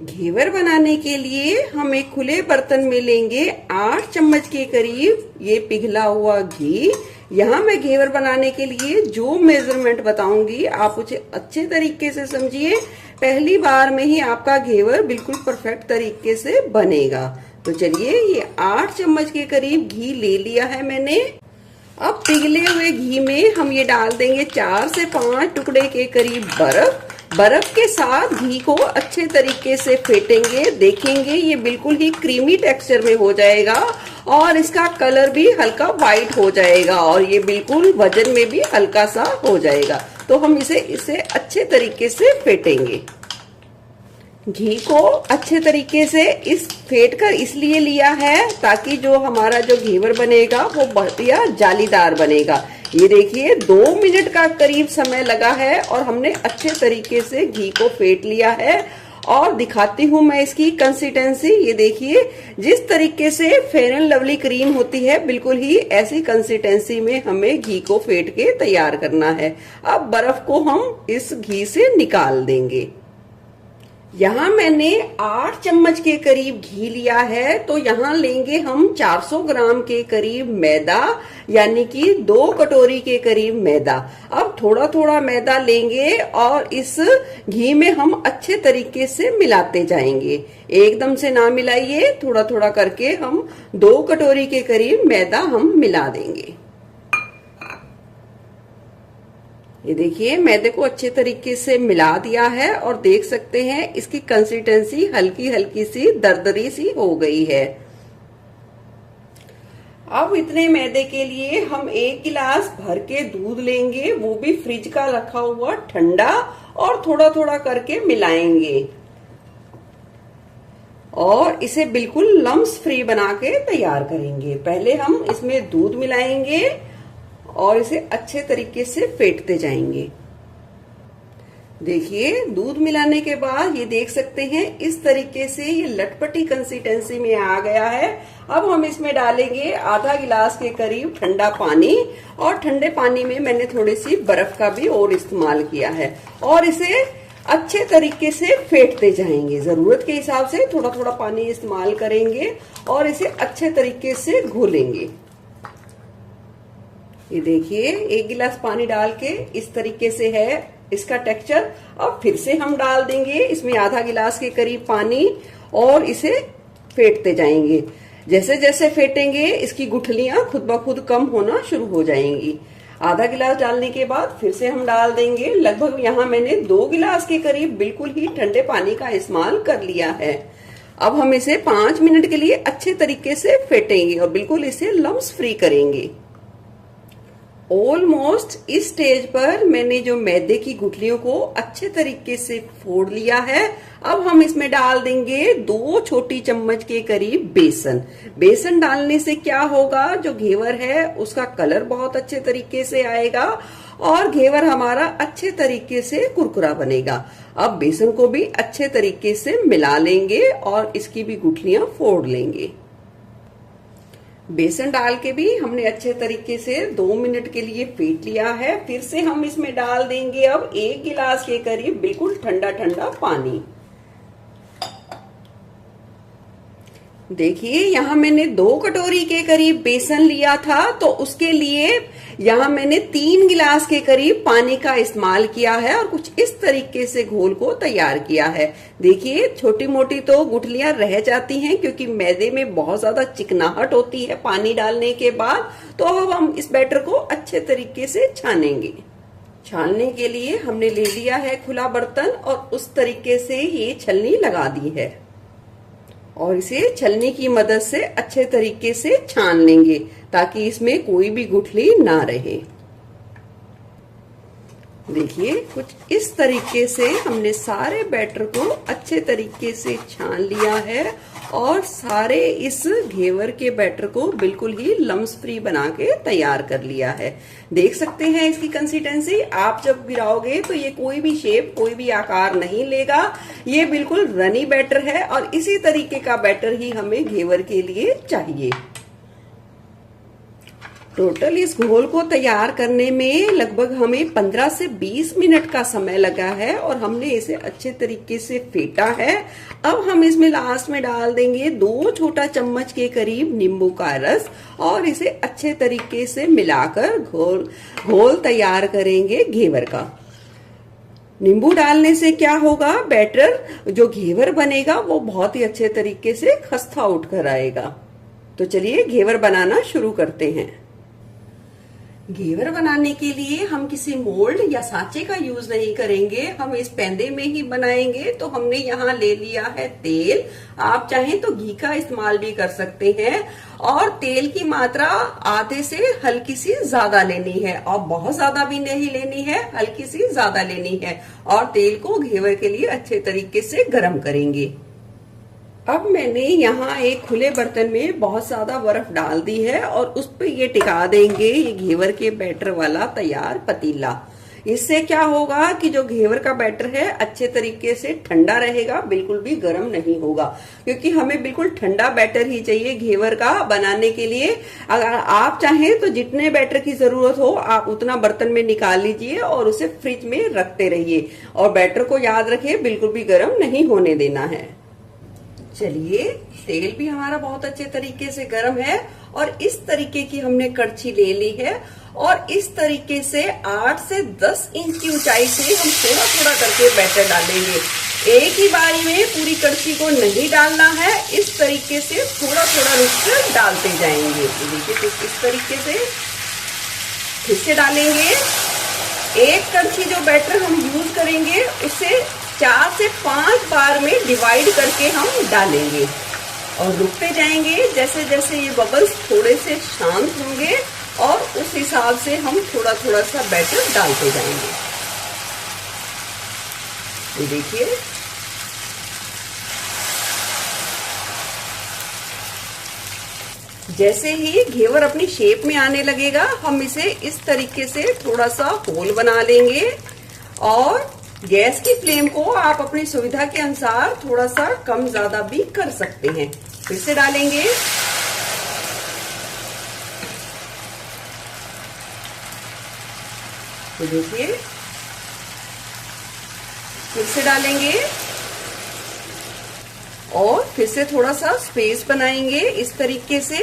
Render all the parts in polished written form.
घेवर बनाने के लिए हम एक खुले बर्तन में लेंगे 8 चम्मच के करीब ये पिघला हुआ घी। यहाँ मैं घेवर बनाने के लिए जो मेजरमेंट बताऊंगी आप उसे अच्छे तरीके से समझिए। पहली बार में ही आपका घेवर बिल्कुल परफेक्ट तरीके से बनेगा। तो चलिए, ये 8 चम्मच के करीब घी ले लिया है मैंने। अब पिघले हुए घी में हम ये डाल देंगे 4 से 5 टुकड़े के करीब बर्फ। बर्फ के साथ घी को अच्छे तरीके से फेंटेंगे। देखेंगे ये बिल्कुल ही क्रीमी टेक्सचर में हो जाएगा और इसका कलर भी हल्का व्हाइट हो जाएगा और ये बिल्कुल वजन में भी हल्का सा हो जाएगा। तो हम इसे अच्छे तरीके से फेंटेंगे। घी को अच्छे तरीके से फेंट कर इसलिए लिया है ताकि जो हमारा जो घेवर बनेगा वो बढ़िया जालीदार बनेगा। ये देखिए 2 मिनट का करीब समय लगा है और हमने अच्छे तरीके से घी को फेंट लिया है। और दिखाती हूँ मैं इसकी कंसिस्टेंसी। ये देखिए जिस तरीके से फेयर एंड लवली क्रीम होती है बिल्कुल ही ऐसी कंसिस्टेंसी में हमें घी को फेंट के तैयार करना है। अब बर्फ को हम इस घी से निकाल देंगे। यहाँ मैंने 8 चम्मच के करीब घी लिया है, तो यहाँ लेंगे हम 400 ग्राम के करीब मैदा, यानी कि 2 कटोरी के करीब मैदा। अब थोड़ा थोड़ा मैदा लेंगे और इस घी में हम अच्छे तरीके से मिलाते जाएंगे। एकदम से ना मिलाइए, थोड़ा थोड़ा करके हम 2 कटोरी के करीब मैदा हम मिला देंगे। ये देखिए मैदे को अच्छे तरीके से मिला दिया है और देख सकते हैं इसकी कंसिस्टेंसी हल्की हल्की सी दरदरी सी हो गई है। अब इतने मैदे के लिए हम 1 गिलास भर के दूध लेंगे, वो भी फ्रिज का रखा हुआ ठंडा, और थोड़ा थोड़ा करके मिलाएंगे और इसे बिल्कुल लम्स फ्री बना के तैयार करेंगे। पहले हम इसमें दूध मिलाएंगे और इसे अच्छे तरीके से फेंटते जाएंगे। देखिए दूध मिलाने के बाद ये देख सकते हैं इस तरीके से ये लटपटी कंसिस्टेंसी में आ गया है। अब हम इसमें डालेंगे आधा गिलास के करीब ठंडा पानी, और ठंडे पानी में मैंने थोड़ी सी बर्फ का भी और इस्तेमाल किया है और इसे अच्छे तरीके से फेंटते जाएंगे। जरूरत के हिसाब से थोड़ा थोड़ा पानी इस्तेमाल करेंगे और इसे अच्छे तरीके से घोलेंगे। ये देखिए 1 गिलास पानी डाल के इस तरीके से है इसका टेक्सचर। अब फिर से हम डाल देंगे इसमें आधा गिलास के करीब पानी और इसे फेंटते जाएंगे। जैसे जैसे फेंटेंगे इसकी गुठलियां खुद ब खुद कम होना शुरू हो जाएंगी। आधा गिलास डालने के बाद फिर से हम डाल देंगे। लगभग यहाँ मैंने 2 गिलास के करीब बिल्कुल ही ठंडे पानी का इस्तेमाल कर लिया है। अब हम इसे 5 मिनट के लिए अच्छे तरीके से फेंटेंगे और बिल्कुल इसे लम्स फ्री करेंगे। ऑलमोस्ट इस स्टेज पर मैंने जो मैदे की गुठलियों को अच्छे तरीके से फोड़ लिया है। अब हम इसमें डाल देंगे 2 छोटी चम्मच के करीब बेसन। बेसन डालने से क्या होगा, जो घेवर है उसका कलर बहुत अच्छे तरीके से आएगा और घेवर हमारा अच्छे तरीके से कुरकुरा बनेगा। अब बेसन को भी अच्छे तरीके से मिला लेंगे और इसकी भी गुठलियां फोड़ लेंगे। बेसन डाल के भी हमने अच्छे तरीके से 2 मिनट के लिए फेंट लिया है। फिर से हम इसमें डाल देंगे अब 1 गिलास के करीब बिल्कुल ठंडा ठंडा पानी। देखिए यहाँ मैंने 2 कटोरी के करीब बेसन लिया था, तो उसके लिए यहाँ मैंने 3 गिलास के करीब पानी का इस्तेमाल किया है और कुछ इस तरीके से घोल को तैयार किया है। देखिए छोटी मोटी तो गुठलियां रह जाती हैं क्योंकि मैदे में बहुत ज्यादा चिकनाहट होती है पानी डालने के बाद। तो अब हम इस बैटर को अच्छे तरीके से छानेंगे। छानने के लिए हमने ले लिया है खुला बर्तन और उस तरीके से ये छलनी लगा दी है और इसे छलनी की मदद से अच्छे तरीके से छान लेंगे ताकि इसमें कोई भी गुठली ना रहे। देखिए कुछ इस तरीके से हमने सारे बैटर को अच्छे तरीके से छान लिया है और सारे इस घेवर के बैटर को बिल्कुल ही लम्स फ्री बना के तैयार कर लिया है। देख सकते हैं इसकी कंसिस्टेंसी। आप जब गिराओगे तो ये कोई भी शेप, कोई भी आकार नहीं लेगा। ये बिल्कुल रनी बैटर है और इसी तरीके का बैटर ही हमें घेवर के लिए चाहिए। टोटल इस घोल को तैयार करने में लगभग हमें 15 से 20 मिनट का समय लगा है और हमने इसे अच्छे तरीके से फेंटा है। अब हम इसमें लास्ट में डाल देंगे 2 छोटा चम्मच के करीब नींबू का रस और इसे अच्छे तरीके से मिलाकर घोल तैयार करेंगे घेवर का। नींबू डालने से क्या होगा, बैटर जो घेवर बनेगा वो बहुत ही अच्छे तरीके से खस्ता उठकर आएगा। तो चलिए घेवर बनाना शुरू करते हैं। घेवर बनाने के लिए हम किसी मोल्ड या सांचे का यूज नहीं करेंगे, हम इस पैंदे में ही बनाएंगे। तो हमने यहाँ ले लिया है तेल, आप चाहें तो घी का इस्तेमाल भी कर सकते हैं। और तेल की मात्रा आधे से हल्की सी ज्यादा लेनी है और बहुत ज्यादा भी नहीं लेनी है, हल्की सी ज्यादा लेनी है। और तेल को घेवर के लिए अच्छे तरीके से गर्म करेंगे। अब मैंने यहाँ एक खुले बर्तन में बहुत ज्यादा बर्फ डाल दी है और उस पे ये टिका देंगे ये घेवर के बैटर वाला तैयार पतीला। इससे क्या होगा कि जो घेवर का बैटर है अच्छे तरीके से ठंडा रहेगा, बिल्कुल भी गर्म नहीं होगा, क्योंकि हमें बिल्कुल ठंडा बैटर ही चाहिए घेवर का बनाने के लिए। अगर आप चाहें तो जितने बैटर की जरूरत हो आप उतना बर्तन में निकाल लीजिए और उसे फ्रिज में रखते रहिए। और बैटर को याद रखिए बिल्कुल भी गर्म नहीं होने देना है। चलिए, तेल भी हमारा बहुत अच्छे तरीके से गर्म है और इस तरीके की हमने कड़छी ले ली है और इस तरीके से 8 से 10 इंच की ऊंचाई से हम थोड़ा थोड़ा करके बैटर डालेंगे। एक ही बारी में पूरी कड़छी को नहीं डालना है, इस तरीके से थोड़ा थोड़ा रुककर डालते जाएंगे। देखिए कुछ इस तरीके से फिर से डालेंगे। एक कड़छी जो बैटर हम यूज करेंगे उसे 4 से 5 बार में डिवाइड करके हम डालेंगे और रुकते जाएंगे। जैसे जैसे ये बबल्स थोड़े से शांत होंगे और उस हिसाब से हम थोड़ा थोड़ा सा बैटर डालते जाएंगे। ये देखिए, जैसे ही घेवर अपनी शेप में आने लगेगा हम इसे इस तरीके से थोड़ा सा होल बना लेंगे और गैस की फ्लेम को आप अपनी सुविधा के अनुसार थोड़ा सा कम ज्यादा भी कर सकते हैं। फिर से डालेंगे। तो देखिए, फिर से डालेंगे और फिर से थोड़ा सा स्पेस बनाएंगे इस तरीके से।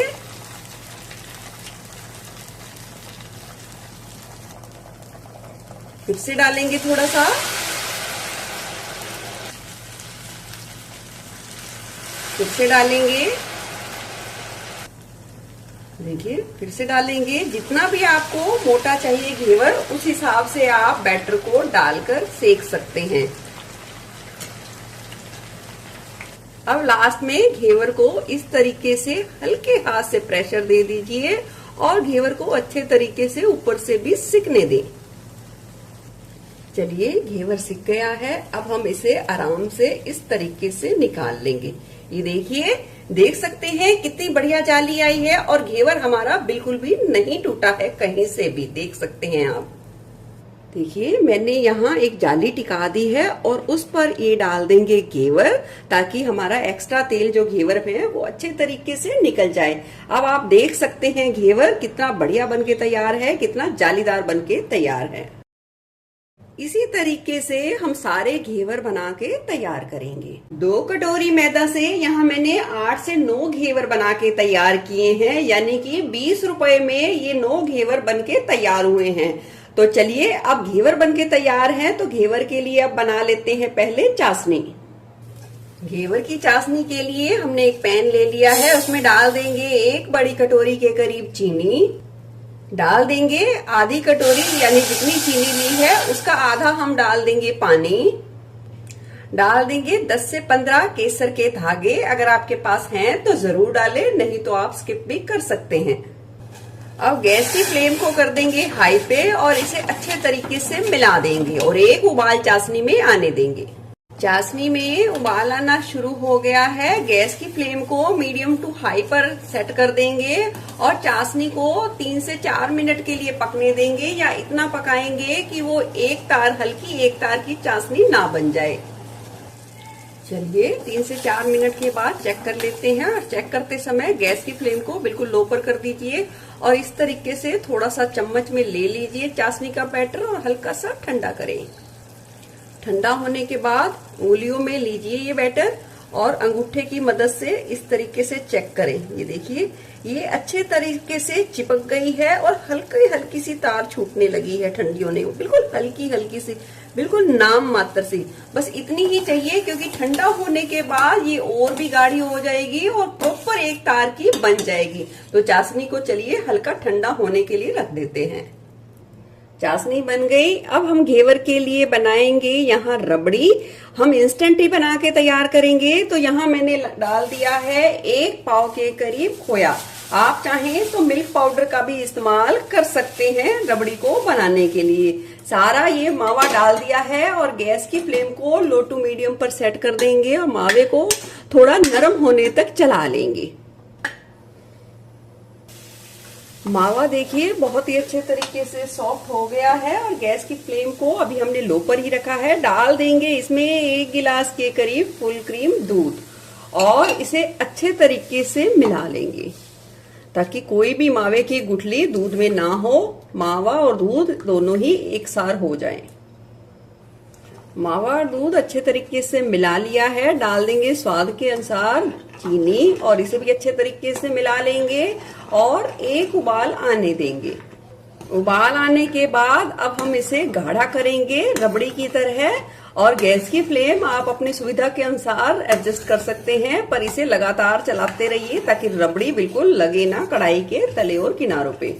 फिर से डालेंगे थोड़ा सा, फिर से डालेंगे। देखिए, फिर से डालेंगे। जितना भी आपको मोटा चाहिए घेवर उस हिसाब से आप बैटर को डालकर सेक सकते हैं। अब लास्ट में घेवर को इस तरीके से हल्के हाथ से प्रेशर दे दीजिए और घेवर को अच्छे तरीके से ऊपर से भी सिकने दें। चलिए, घेवर सिक गया है। अब हम इसे आराम से इस तरीके से निकाल लेंगे। ये देखिए, देख सकते हैं कितनी बढ़िया जाली आई है और घेवर हमारा बिल्कुल भी नहीं टूटा है, कहीं से भी देख सकते हैं आप। देखिए, मैंने यहाँ एक जाली टिका दी है और उस पर ये डाल देंगे घेवर, ताकि हमारा एक्स्ट्रा तेल जो घेवर में है वो अच्छे तरीके से निकल जाए। अब आप देख सकते हैं घेवर कितना बढ़िया बनके तैयार है, कितना जालीदार बनके तैयार है। इसी तरीके से हम सारे घेवर बना के तैयार करेंगे। 2 कटोरी मैदा से यहाँ मैंने 8 से 9 घेवर बना के तैयार किए हैं, यानी कि 20 रुपए में ये 9 घेवर बन के तैयार हुए हैं। तो चलिए, अब घेवर बन के तैयार हैं तो घेवर के लिए अब बना लेते हैं पहले चाशनी। घेवर की चाशनी के लिए हमने एक पैन ले लिया है, उसमें डाल देंगे 1 बड़ी कटोरी के करीब चीनी। डाल देंगे आधी कटोरी, यानी जितनी चीनी ली है उसका आधा हम डाल देंगे पानी। डाल देंगे 10 से 15 केसर के धागे, अगर आपके पास हैं तो जरूर डालें, नहीं तो आप स्किप भी कर सकते हैं। अब गैस की फ्लेम को कर देंगे हाई पे और इसे अच्छे तरीके से मिला देंगे और एक उबाल चाशनी में आने देंगे। चाशनी में उबाल आना शुरू हो गया है। गैस की फ्लेम को मीडियम टू हाई पर सेट कर देंगे और चाशनी को 3 से 4 मिनट के लिए पकने देंगे, या इतना पकाएंगे कि वो एक तार, हल्की एक तार की चाशनी ना बन जाए। चलिए 3 से 4 मिनट के बाद चेक कर लेते हैं। और चेक करते समय गैस की फ्लेम को बिल्कुल लो पर कर दीजिए और इस तरीके से थोड़ा सा चम्मच में ले लीजिए चाशनी का बैटर और हल्का सा ठंडा करें। ठंडा होने के बाद उंगलियों में लीजिए ये बैटर और अंगूठे की मदद से इस तरीके से चेक करें। ये देखिए ये अच्छे तरीके से चिपक गई है और हल्की हल्की सी तार छूटने लगी है ठंडी होने में, बिल्कुल हल्की हल्की सी, बिल्कुल नाम मात्र सी, बस इतनी ही चाहिए क्योंकि ठंडा होने के बाद ये और भी गाढ़ी हो जाएगी और प्रॉपर एक तार की बन जाएगी। तो चाशनी को चलिए हल्का ठंडा होने के लिए रख देते हैं। चाशनी बन गई। अब हम घेवर के लिए बनाएंगे यहाँ रबड़ी। हम इंस्टेंट ही बना के तैयार करेंगे। तो यहाँ मैंने डाल दिया है 1 पाव के करीब खोया। आप चाहें तो मिल्क पाउडर का भी इस्तेमाल कर सकते हैं रबड़ी को बनाने के लिए। सारा ये मावा डाल दिया है और गैस की फ्लेम को लो टू मीडियम पर सेट कर देंगे और मावे को थोड़ा नरम होने तक चला लेंगे। मावा देखिए बहुत ही अच्छे तरीके से सॉफ्ट हो गया है और गैस की फ्लेम को अभी हमने लो पर ही रखा है। डाल देंगे इसमें 1 गिलास के करीब फुल क्रीम दूध और इसे अच्छे तरीके से मिला लेंगे ताकि कोई भी मावे की गुठली दूध में ना हो। मावा और दूध दोनों ही एक सार हो जाएं। मावा और दूध अच्छे तरीके से मिला लिया है। डाल देंगे स्वाद के अनुसार चीनी और इसे भी अच्छे तरीके से मिला लेंगे और एक उबाल आने देंगे। उबाल आने के बाद अब हम इसे गाढ़ा करेंगे रबड़ी की तरह और गैस की फ्लेम आप अपनी सुविधा के अनुसार एडजस्ट कर सकते हैं, पर इसे लगातार चलाते रहिए ताकि रबड़ी बिल्कुल लगे ना कढ़ाई के तले और किनारों पे।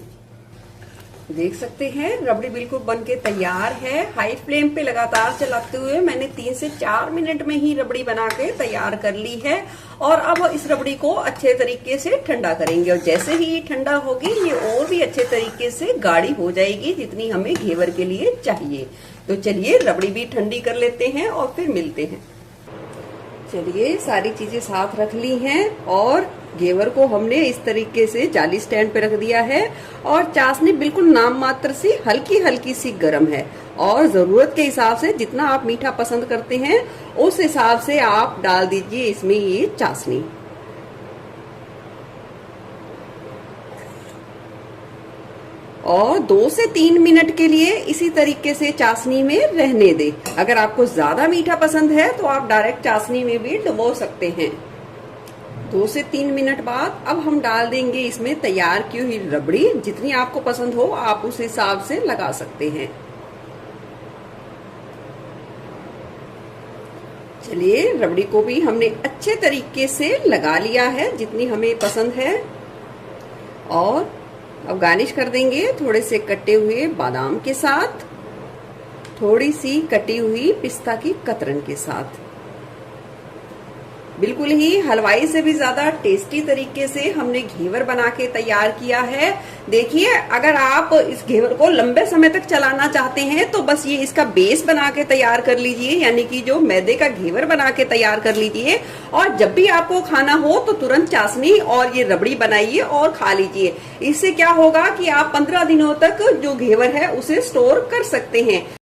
देख सकते हैं रबड़ी बिल्कुल बनके तैयार है। हाई फ्लेम पे लगातार चलाते हुए मैंने 3 से 4 मिनट में ही रबड़ी बना के तैयार कर ली है और अब इस रबड़ी को अच्छे तरीके से ठंडा करेंगे और जैसे ही ठंडा होगी ये और भी अच्छे तरीके से गाढ़ी हो जाएगी जितनी हमें घेवर के लिए चाहिए। तो चलिए रबड़ी भी ठंडी कर लेते हैं और फिर मिलते हैं। चलिए सारी चीजें साथ रख ली हैं और घेवर को हमने इस तरीके से जाली स्टैंड पे रख दिया है और चाशनी बिल्कुल नाम मात्र सी हल्की हल्की सी गर्म है और जरूरत के हिसाब से जितना आप मीठा पसंद करते हैं उस हिसाब से आप डाल दीजिए इसमें ये चाशनी। और 2 से 3 मिनट के लिए इसी तरीके से चाशनी में रहने दें। अगर आपको ज्यादा मीठा पसंद है तो आप डायरेक्ट चाशनी में भी डुबो सकते हैं। 2 से 3 मिनट बाद अब हम डाल देंगे इसमें तैयार की हुई रबड़ी। जितनी आपको पसंद हो आप उस हिसाब से लगा सकते हैं। चलिए रबड़ी को भी हमने अच्छे तरीके से लगा लिया है जितनी हमें पसंद है और अब गार्निश कर देंगे थोड़े से कटे हुए बादाम के साथ, थोड़ी सी कटी हुई पिस्ता की कतरन के साथ। बिल्कुल ही हलवाई से भी ज्यादा टेस्टी तरीके से हमने घेवर बना के तैयार किया है। देखिए अगर आप इस घेवर को लंबे समय तक चलाना चाहते हैं तो बस ये इसका बेस बना के तैयार कर लीजिए, यानी कि जो मैदे का घेवर बना के तैयार कर लीजिए और जब भी आपको खाना हो तो तुरंत चाशनी और ये रबड़ी बनाइए और खा लीजिए। इससे क्या होगा कि आप 15 दिनों तक जो घेवर है उसे स्टोर कर सकते हैं।